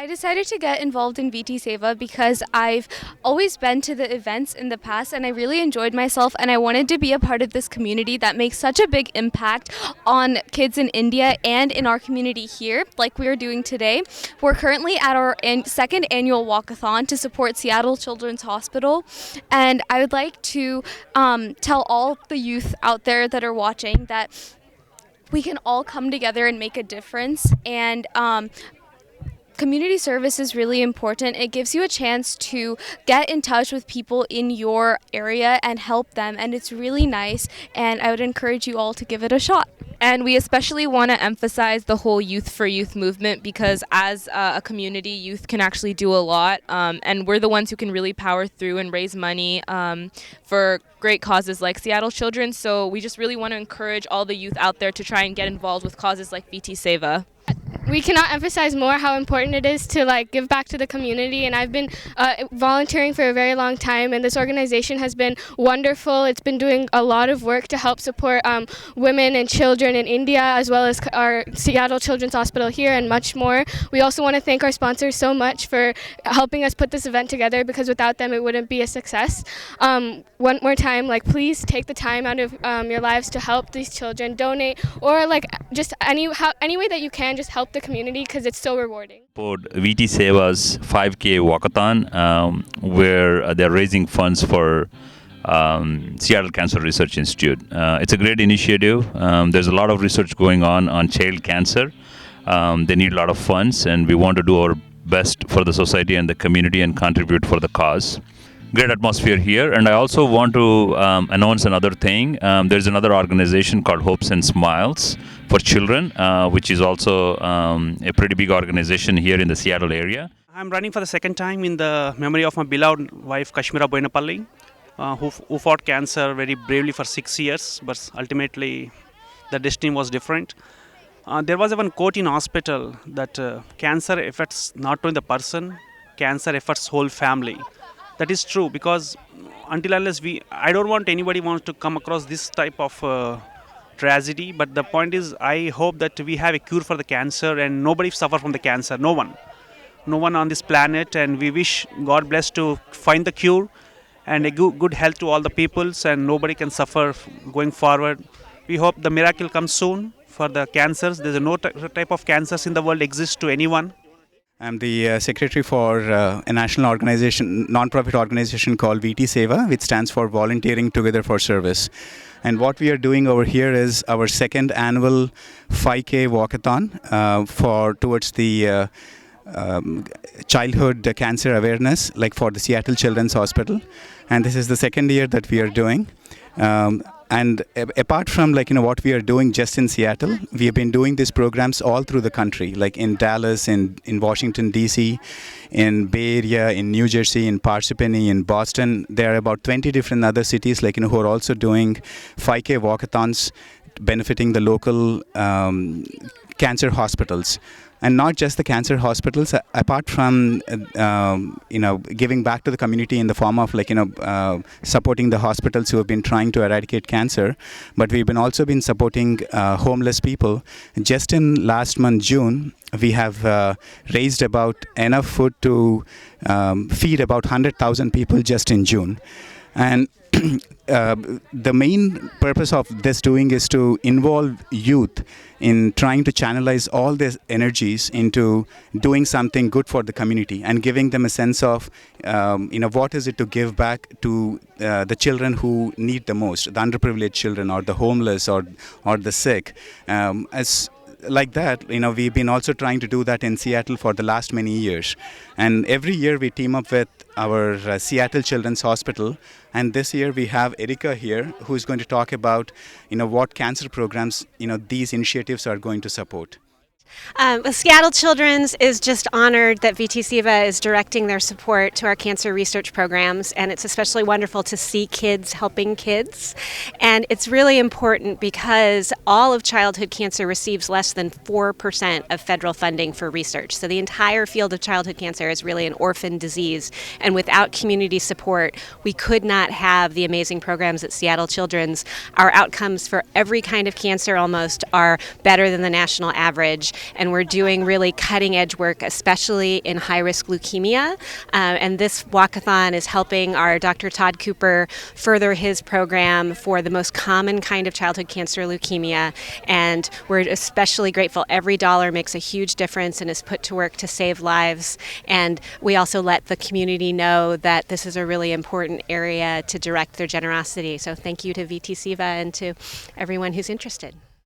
I decided to get involved in VT Seva because I've always been to the events in the past and I really enjoyed myself, and I wanted to be a part of this community that makes such a big impact on kids in India and in our community here, like we are doing today. We're currently at our second annual walkathon to support Seattle Children's Hospital, and I would like to tell all the youth out there that are watching that we can all come together and make a difference. And community service is really important. It gives you a chance to get in touch with people in your area and help them, and it's really nice, and I would encourage you all to give it a shot. And we especially want to emphasize the whole Youth for Youth movement because as a community, youth can actually do a lot, and we're the ones who can really power through and raise money for great causes like Seattle Children. So we just really want to encourage all the youth out there to try and get involved with causes like BT Seva. We cannot emphasize more how important it is to give back to the community, and I've been volunteering for a very long time, and this organization has been wonderful. It's been doing a lot of work to help support women and children in India, as well as our Seattle Children's Hospital here, and much more. We also want to thank our sponsors so much for helping us put this event together, because without them it wouldn't be a success. One more time, please take the time out of your lives to help these children, donate, or just any way that you can, just help the community, because it's so rewarding. VT Seva's 5K Walkathon, where they're raising funds for Seattle Cancer Research Institute. It's a great initiative. There's a lot of research going on child cancer. They need a lot of funds, and we want to do our best for the society and the community and contribute for the cause. Great atmosphere here, and I also want to announce another thing. There's another organization called Hopes and Smiles for Children, which is also a pretty big organization here in the Seattle area. I'm running for the second time in the memory of my beloved wife Kashmira Boinapalli, who fought cancer very bravely for 6 years, but ultimately the destiny was different. There was even quote in hospital that cancer affects not only the person, cancer affects whole family. That is true, because until unless I don't want anybody wants to come across this type of tragedy, but the point is I hope that we have a cure for the cancer and nobody suffer from the cancer, no one on this planet, and we wish God bless to find the cure and a good health to all the peoples, and nobody can suffer going forward. We hope the miracle comes soon for the cancers. There's no type of cancers in the world exists to anyone. I'm the secretary for a national non-profit organization called VT Seva, which stands for Volunteering Together for Service. And what we are doing over here is our second annual 5K walkathon towards the childhood cancer awareness, for the Seattle Children's Hospital. And this is the second year that we are doing. And apart from what we are doing just in Seattle, we have been doing these programs all through the country, in Dallas, in Washington, D.C., in Bay Area, in New Jersey, in Parsippany, in Boston. There are about 20 different other cities who are also doing 5K walkathons benefiting the local cancer hospitals. And not just the cancer hospitals, apart from giving back to the community in the form of supporting the hospitals who have been trying to eradicate cancer, but we've also been supporting homeless people. Just in last month, June, we have raised about enough food to feed about 100,000 people just in June. And the main purpose of this doing is to involve youth in trying to channelize all their energies into doing something good for the community and giving them a sense of, what is it to give back to the children who need the most, the underprivileged children or the homeless or the sick. Like that, we've been also trying to do that in Seattle for the last many years. And every year we team up with our Seattle Children's Hospital. And this year we have Erika here, who is going to talk about, what cancer programs, these initiatives are going to support. Seattle Children's is just honored that VT Seva is directing their support to our cancer research programs, and it's especially wonderful to see kids helping kids. And it's really important because all of childhood cancer receives less than 4% of federal funding for research. So the entire field of childhood cancer is really an orphan disease, and without community support, we could not have the amazing programs at Seattle Children's. Our outcomes for every kind of cancer almost are better than the national average. and we're doing really cutting edge work, especially in high risk leukemia. And this walkathon is helping our Dr. Todd Cooper further his program for the most common kind of childhood cancer, leukemia. And we're especially grateful. Every dollar makes a huge difference and is put to work to save lives. And we also let the community know that this is a really important area to direct their generosity. So thank you to VT SEVA and to everyone who's interested.